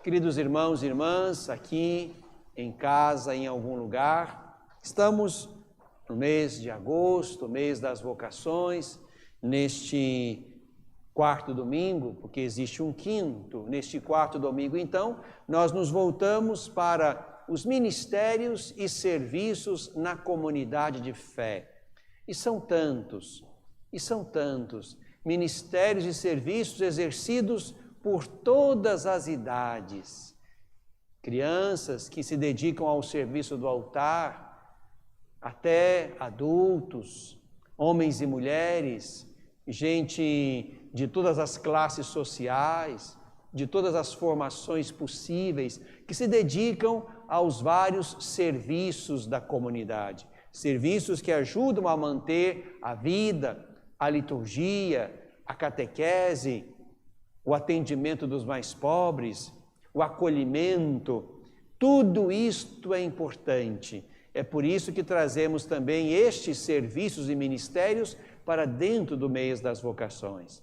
Queridos irmãos e irmãs, aqui em casa, em algum lugar, estamos no mês de agosto, mês das vocações, neste quarto domingo, porque existe um quinto, neste quarto domingo, então, nós nos voltamos para os ministérios e serviços na comunidade de fé. E são tantos, ministérios e serviços exercidos por todas as idades. Crianças que se dedicam ao serviço do altar, até adultos, homens e mulheres, gente de todas as classes sociais, de todas as formações possíveis, que se dedicam aos vários serviços da comunidade. Serviços que ajudam a manter a vida, a liturgia, a catequese, o atendimento dos mais pobres, o acolhimento, tudo isto é importante. É por isso que trazemos também estes serviços e ministérios para dentro do mês das vocações.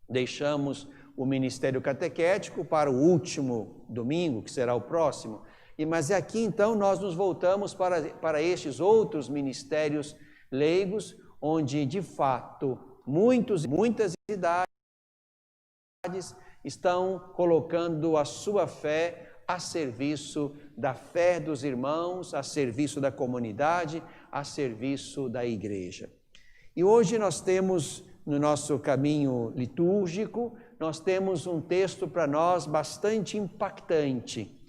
Deixamos o ministério catequético para o último domingo, que será o próximo, mas aqui então nós nos voltamos para estes outros ministérios leigos, onde de fato muitas idades estão colocando a sua fé a serviço da fé dos irmãos, a serviço da comunidade, a serviço da igreja. E hoje nós temos no nosso caminho litúrgico, nós temos um texto para nós bastante impactante,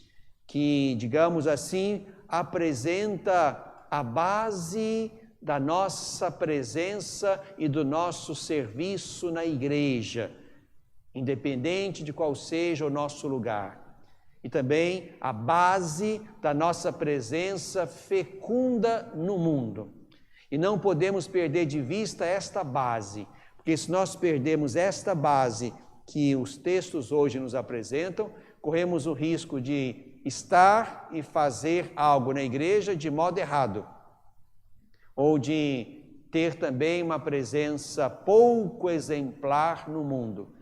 que, digamos assim, apresenta a base da nossa presença e do nosso serviço na igreja, independente de qual seja o nosso lugar. E também a base da nossa presença fecunda no mundo. E não podemos perder de vista esta base, porque se nós perdermos esta base que os textos hoje nos apresentam, corremos o risco de estar e fazer algo na igreja de modo errado, ou de ter também uma presença pouco exemplar no mundo,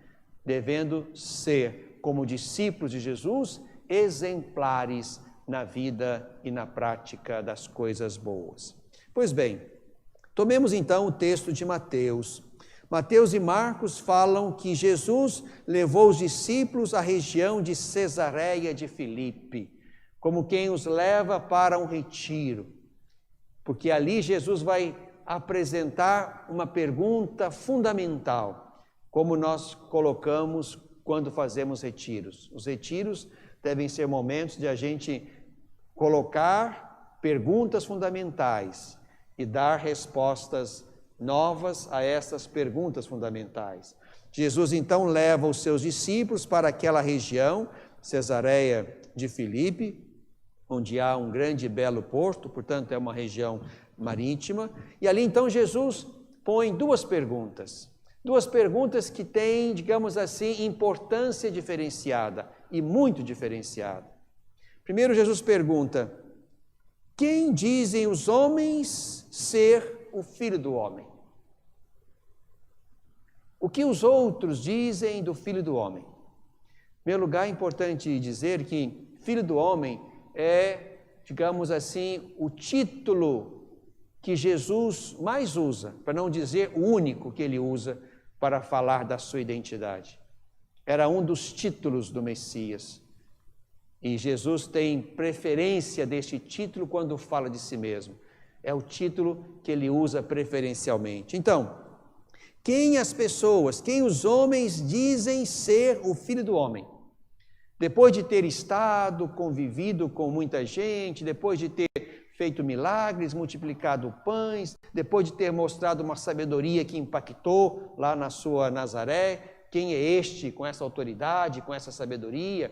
devendo ser, como discípulos de Jesus, exemplares na vida e na prática das coisas boas. Pois bem, tomemos então o texto de Mateus. Mateus e Marcos falam que Jesus levou os discípulos à região de Cesareia de Filipe, como quem os leva para um retiro, porque ali Jesus vai apresentar uma pergunta fundamental, como nós colocamos quando fazemos retiros. Os retiros devem ser momentos de a gente colocar perguntas fundamentais e dar respostas novas a essas perguntas fundamentais. Jesus então leva os seus discípulos para aquela região, Cesareia de Filipe, onde há um grande e belo porto, portanto é uma região marítima, e ali então Jesus põe duas perguntas que têm, digamos assim, importância diferenciada e muito diferenciada. Primeiro Jesus pergunta: quem dizem os homens ser o Filho do Homem? O que os outros dizem do Filho do Homem? Em primeiro lugar, é importante dizer que Filho do Homem é, digamos assim, o título que Jesus mais usa, para não dizer o único que ele usa para falar da sua identidade. Era um dos títulos do Messias. E Jesus tem preferência deste título quando fala de si mesmo. É o título que ele usa preferencialmente. Então, quem os homens dizem ser o Filho do Homem? Depois de ter estado, convivido com muita gente, depois de ter feito milagres, multiplicado pães, depois de ter mostrado uma sabedoria que impactou lá na sua Nazaré, quem é este com essa autoridade, com essa sabedoria?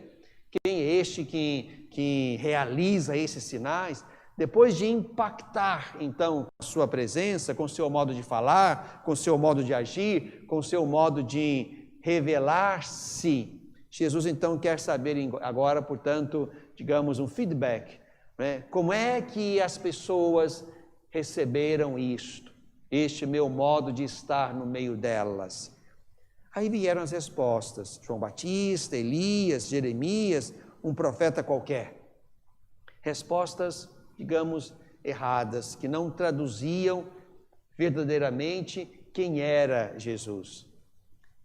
Quem é este que realiza esses sinais? Depois de impactar, então, a sua presença, com o seu modo de falar, com o seu modo de agir, com o seu modo de revelar-se, Jesus, então, quer saber agora, portanto, digamos, um feedback, né? Como é que as pessoas receberam isto, este meu modo de estar no meio delas? Aí vieram as respostas: João Batista, Elias, Jeremias um profeta qualquer. Respostas, digamos, erradas, que não traduziam verdadeiramente quem era Jesus.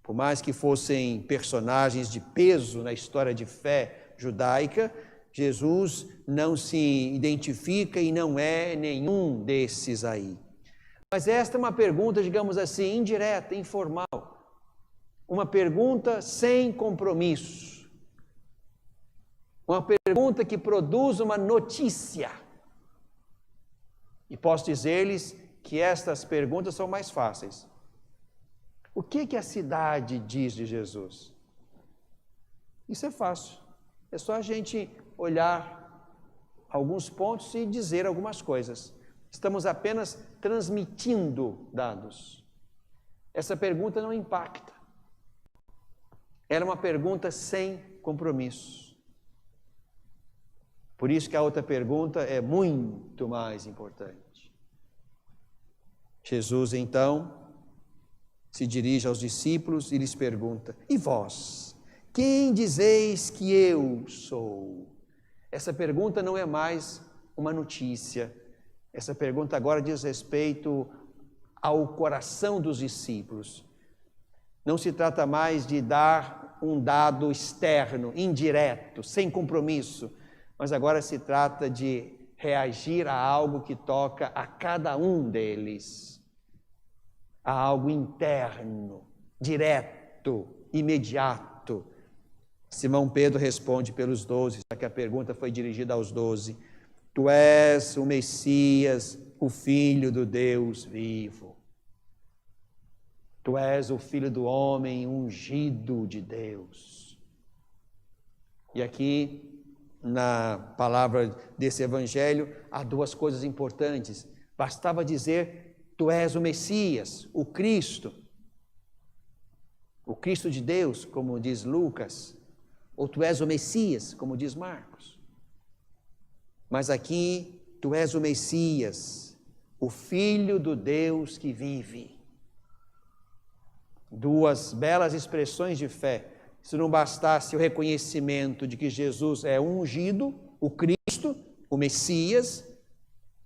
Por mais que fossem personagens de peso na história de fé judaica, Jesus não se identifica e não é nenhum desses aí. Mas esta é uma pergunta, digamos assim, indireta, informal. Uma pergunta sem compromisso. Uma pergunta que produz uma notícia. E posso dizer-lhes que estas perguntas são mais fáceis. O que a cidade diz de Jesus? Isso é fácil. É só a gente olhar alguns pontos e dizer algumas coisas. Estamos apenas transmitindo dados. Essa pergunta não impacta. Era uma pergunta sem compromisso. Por isso que a outra pergunta é muito mais importante. Jesus, então, se dirige aos discípulos e lhes pergunta: e vós, quem dizeis que eu sou? Essa pergunta não é mais uma notícia. Essa pergunta agora diz respeito ao coração dos discípulos. Não se trata mais de dar um dado externo, indireto, sem compromisso, mas agora se trata de reagir a algo que toca a cada um deles. A algo interno, direto, imediato. Simão Pedro responde pelos 12, já que a pergunta foi dirigida aos 12. Tu és o Messias, o Filho do Deus vivo. Tu és o Filho do homem ungido de Deus. E aqui, na palavra desse evangelho, há duas coisas importantes. Bastava dizer: tu és o Messias, o Cristo de Deus, como diz Lucas, ou tu és o Messias, como diz Marcos. Mas aqui, tu és o Messias, o Filho do Deus que vive. Duas belas expressões de fé. Se não bastasse o reconhecimento de que Jesus é ungido, o Cristo, o Messias,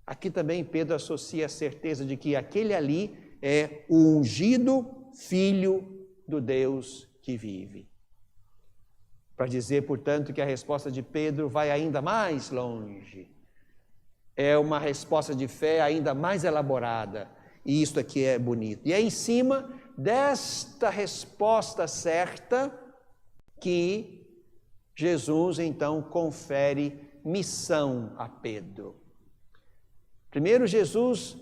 aqui também Pedro associa a certeza de que aquele ali é o ungido Filho do Deus que vive. Para dizer, portanto, que a resposta de Pedro vai ainda mais longe. É uma resposta de fé ainda mais elaborada. E isto aqui é bonito. E é em cima desta resposta certa que Jesus, então, confere missão a Pedro. Primeiro, Jesus,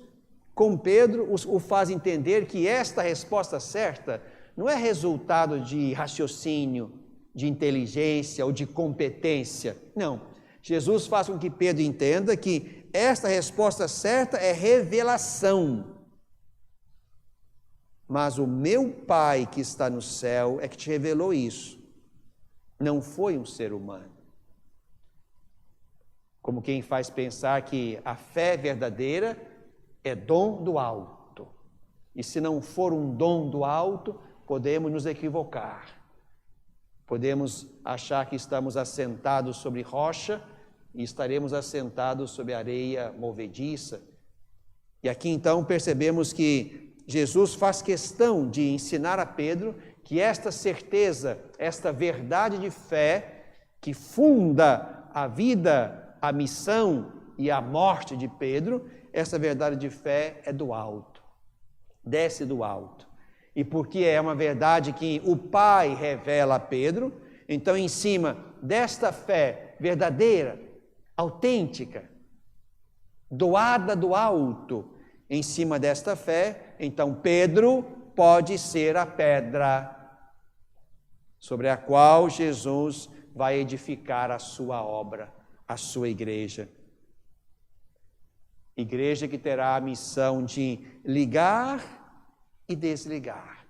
com Pedro, o faz entender que esta resposta certa não é resultado de raciocínio, de inteligência ou de competência. Não. Jesus faz com que Pedro entenda que esta resposta certa é revelação. Mas o meu Pai que está no céu é que te revelou isso. Não foi um ser humano. Como quem faz pensar que a fé verdadeira é dom do alto. E se não for um dom do alto, podemos nos equivocar. Podemos achar que estamos assentados sobre rocha e estaremos assentados sobre areia movediça. E aqui então percebemos que Jesus faz questão de ensinar a Pedro que esta certeza, esta verdade de fé que funda a vida, a missão e a morte de Pedro, essa verdade de fé é do alto, desce do alto. E porque é uma verdade que o Pai revela a Pedro, então em cima desta fé verdadeira, autêntica, doada do alto, em cima desta fé, então Pedro pode ser a pedra sobre a qual Jesus vai edificar a sua obra, a sua igreja. Igreja que terá a missão de ligar e desligar.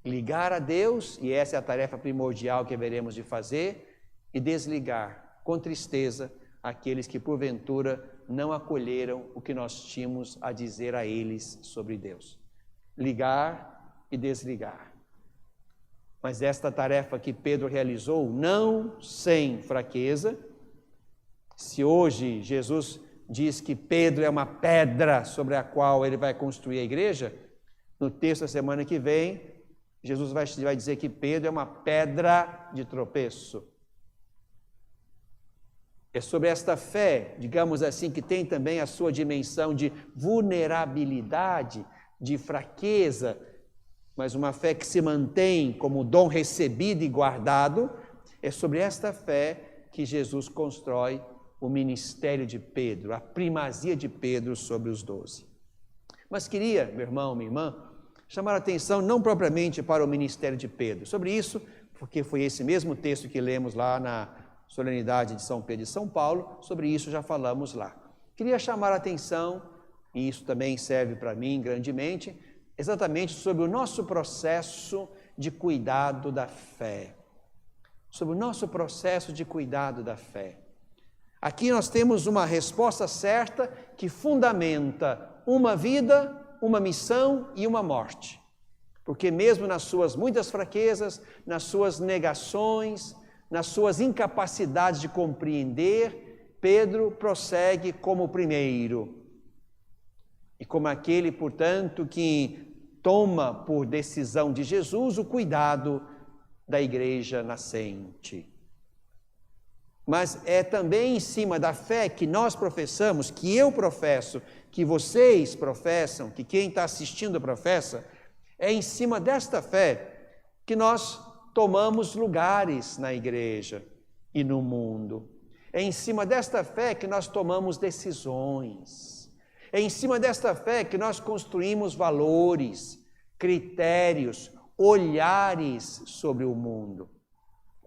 Ligar a Deus, e essa é a tarefa primordial que haveremos de fazer, e desligar com tristeza aqueles que porventura não acolheram o que nós tínhamos a dizer a eles sobre Deus. Ligar e desligar. Mas esta tarefa que Pedro realizou, não sem fraqueza. Se hoje Jesus diz que Pedro é uma pedra sobre a qual ele vai construir a igreja, no texto da semana que vem, Jesus vai dizer que Pedro é uma pedra de tropeço. É sobre esta fé, digamos assim, que tem também a sua dimensão de vulnerabilidade, de fraqueza, mas uma fé que se mantém como dom recebido e guardado. É sobre esta fé que Jesus constrói o ministério de Pedro, a primazia de Pedro sobre os 12. Mas queria, meu irmão, minha irmã, chamar a atenção não propriamente para o ministério de Pedro. Sobre isso, porque foi esse mesmo texto que lemos lá na solenidade de São Pedro e São Paulo, sobre isso já falamos lá. Queria chamar a atenção, e isso também serve para mim grandemente, exatamente sobre o nosso processo de cuidado da fé. Sobre o nosso processo de cuidado da fé. Aqui nós temos uma resposta certa que fundamenta uma vida, uma missão e uma morte. Porque mesmo nas suas muitas fraquezas, nas suas negações, nas suas incapacidades de compreender, Pedro prossegue como o primeiro. E como aquele, portanto, que toma por decisão de Jesus o cuidado da igreja nascente. Mas é também em cima da fé que nós professamos, que eu professo, que vocês professam, que quem está assistindo professa, é em cima desta fé que nós tomamos lugares na igreja e no mundo. É em cima desta fé que nós tomamos decisões. É em cima desta fé que nós construímos valores, critérios, olhares sobre o mundo.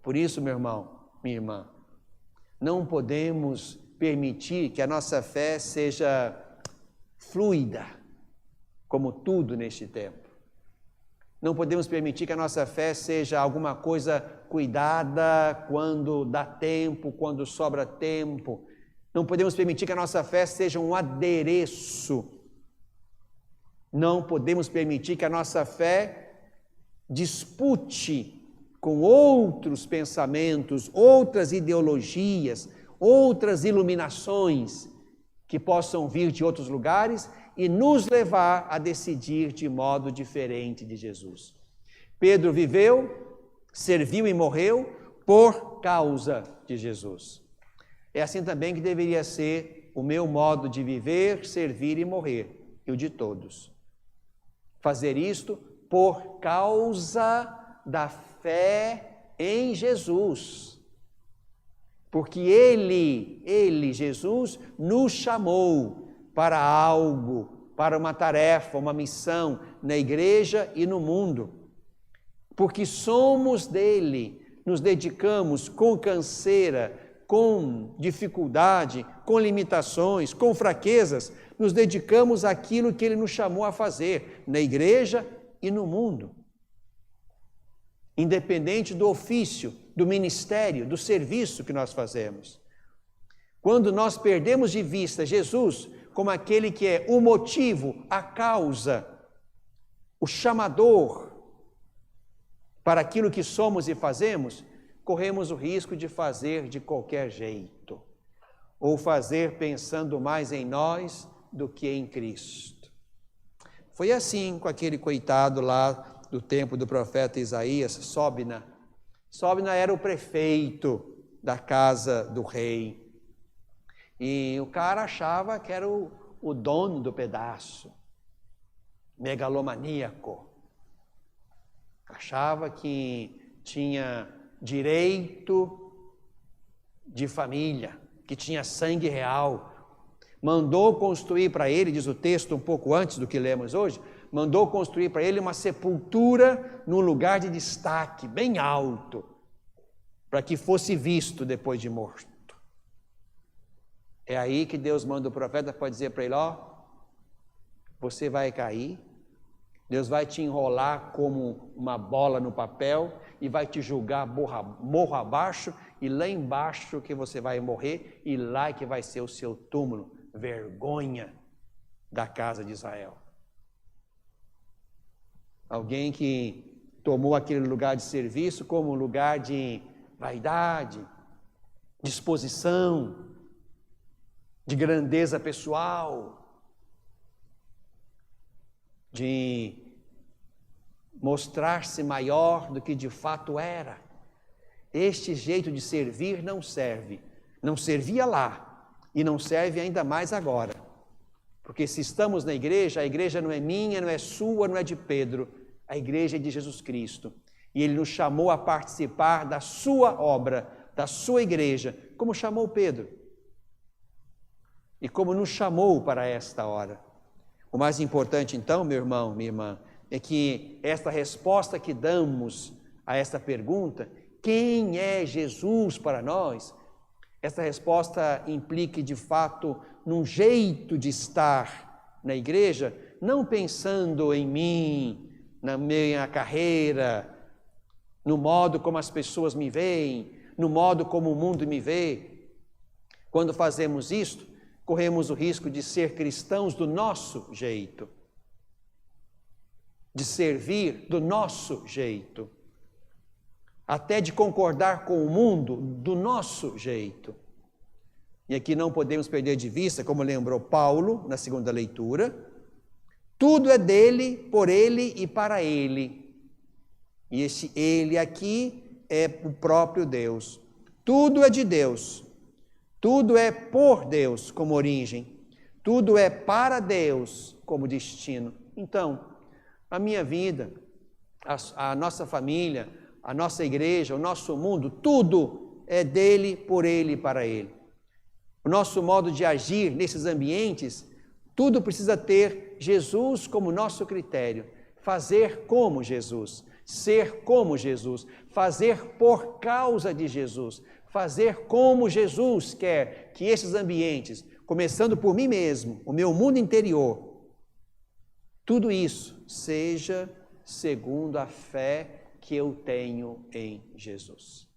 Por isso, meu irmão, minha irmã, não podemos permitir que a nossa fé seja fluida, como tudo neste tempo. Não podemos permitir que a nossa fé seja alguma coisa cuidada quando dá tempo, quando sobra tempo. Não podemos permitir que a nossa fé seja um adereço. Não podemos permitir que a nossa fé dispute com outros pensamentos, outras ideologias, outras iluminações que possam vir de outros lugares e nos levar a decidir de modo diferente de Jesus. Pedro viveu, serviu e morreu por causa de Jesus. É assim também que deveria ser o meu modo de viver, servir e morrer, e o de todos. Fazer isto por causa da fé em Jesus. Porque Ele, Jesus, nos chamou para algo, para uma tarefa, uma missão na igreja e no mundo. Porque somos dele, nos dedicamos com canseira, com dificuldade, com limitações, com fraquezas, nos dedicamos àquilo que ele nos chamou a fazer, na igreja e no mundo. Independente do ofício, do ministério, do serviço que nós fazemos. Quando nós perdemos de vista Jesus como aquele que é o motivo, a causa, o chamador para aquilo que somos e fazemos, corremos o risco de fazer de qualquer jeito, ou fazer pensando mais em nós do que em Cristo. Foi assim com aquele coitado lá do tempo do profeta Isaías, Sobna. Sobna era o prefeito da casa do rei. E o cara achava que era o dono do pedaço, megalomaníaco. Achava que tinha direito de família, que tinha sangue real. Mandou construir para ele, diz o texto um pouco antes do que lemos hoje, mandou construir para ele uma sepultura num lugar de destaque, bem alto, para que fosse visto depois de morto. É aí que Deus manda o profeta para dizer para ele, você vai cair, Deus vai te enrolar como uma bola no papel e vai te julgar morro abaixo, e lá embaixo que você vai morrer, e lá que vai ser o seu túmulo, vergonha da casa de Israel. Alguém que tomou aquele lugar de serviço como um lugar de vaidade, disposição, de grandeza pessoal, de mostrar-se maior do que de fato era. Este jeito de servir não serve, não servia lá e não serve ainda mais agora. Porque se estamos na igreja, a igreja não é minha, não é sua, não é de Pedro, a igreja é de Jesus Cristo. E Ele nos chamou a participar da sua obra, da sua igreja, como chamou Pedro. E como nos chamou para esta hora. O mais importante então, meu irmão, minha irmã, é que esta resposta que damos a esta pergunta, quem é Jesus para nós? Essa resposta implique de fato num jeito de estar na igreja, não pensando em mim, na minha carreira, no modo como as pessoas me veem, no modo como o mundo me vê. Quando fazemos isto, corremos o risco de ser cristãos do nosso jeito, de servir do nosso jeito, até de concordar com o mundo do nosso jeito. E aqui não podemos perder de vista, como lembrou Paulo na segunda leitura, tudo é dele, por ele e para ele. E esse ele aqui é o próprio Deus. Tudo é de Deus. Tudo é por Deus como origem. Tudo é para Deus como destino. Então, a minha vida, a nossa família, a nossa igreja, o nosso mundo, tudo é dele, por ele e para ele. O nosso modo de agir nesses ambientes, tudo precisa ter Jesus como nosso critério. Fazer como Jesus, ser como Jesus, fazer por causa de Jesus, fazer como Jesus quer que esses ambientes, começando por mim mesmo, o meu mundo interior, tudo isso seja segundo a fé que eu tenho em Jesus.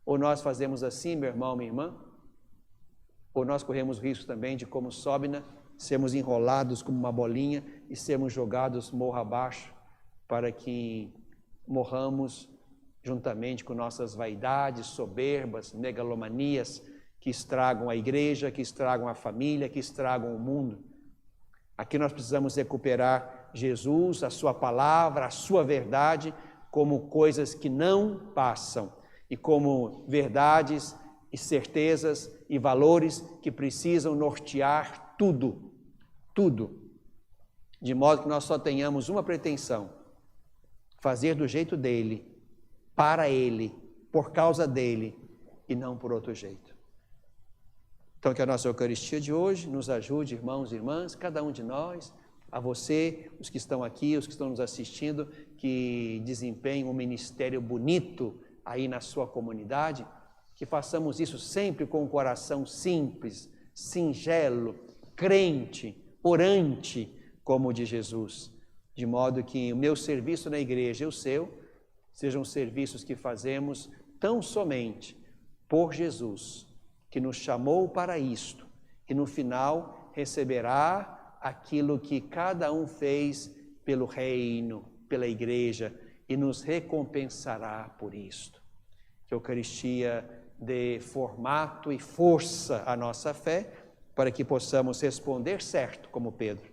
Ou nós fazemos assim, meu irmão, minha irmã, ou nós corremos risco também de, como Sóbina, sermos enrolados como uma bolinha e sermos jogados morro abaixo para que morramos juntamente com nossas vaidades, soberbas, megalomanias que estragam a igreja, que estragam a família, que estragam o mundo. Aqui nós precisamos recuperar Jesus, a sua palavra, a sua verdade, como coisas que não passam e como verdades e certezas e valores que precisam nortear tudo, tudo, de modo que nós só tenhamos uma pretensão: fazer do jeito dele, para ele, por causa dele e não por outro jeito. Então que a nossa Eucaristia de hoje nos ajude, irmãos e irmãs, cada um de nós, a você, os que estão aqui, os que estão nos assistindo, que desempenham um ministério bonito aí na sua comunidade, que façamos isso sempre com um coração simples, singelo, crente, orante, como o de Jesus, de modo que o meu serviço na igreja e o seu sejam serviços que fazemos tão somente por Jesus, que nos chamou para isto, e no final receberá aquilo que cada um fez pelo reino, pela igreja, e nos recompensará por isto. Que a Eucaristia dê formato e força à nossa fé, para que possamos responder certo, como Pedro,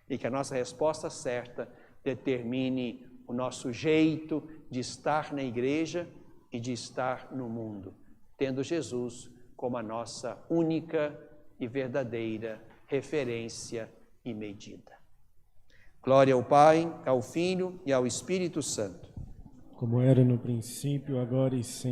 e que a nossa resposta certa determine o nosso jeito de estar na igreja e de estar no mundo, tendo Jesus como a nossa única e verdadeira referência e medida. Glória ao Pai, ao Filho e ao Espírito Santo. Como era no princípio, agora e sempre.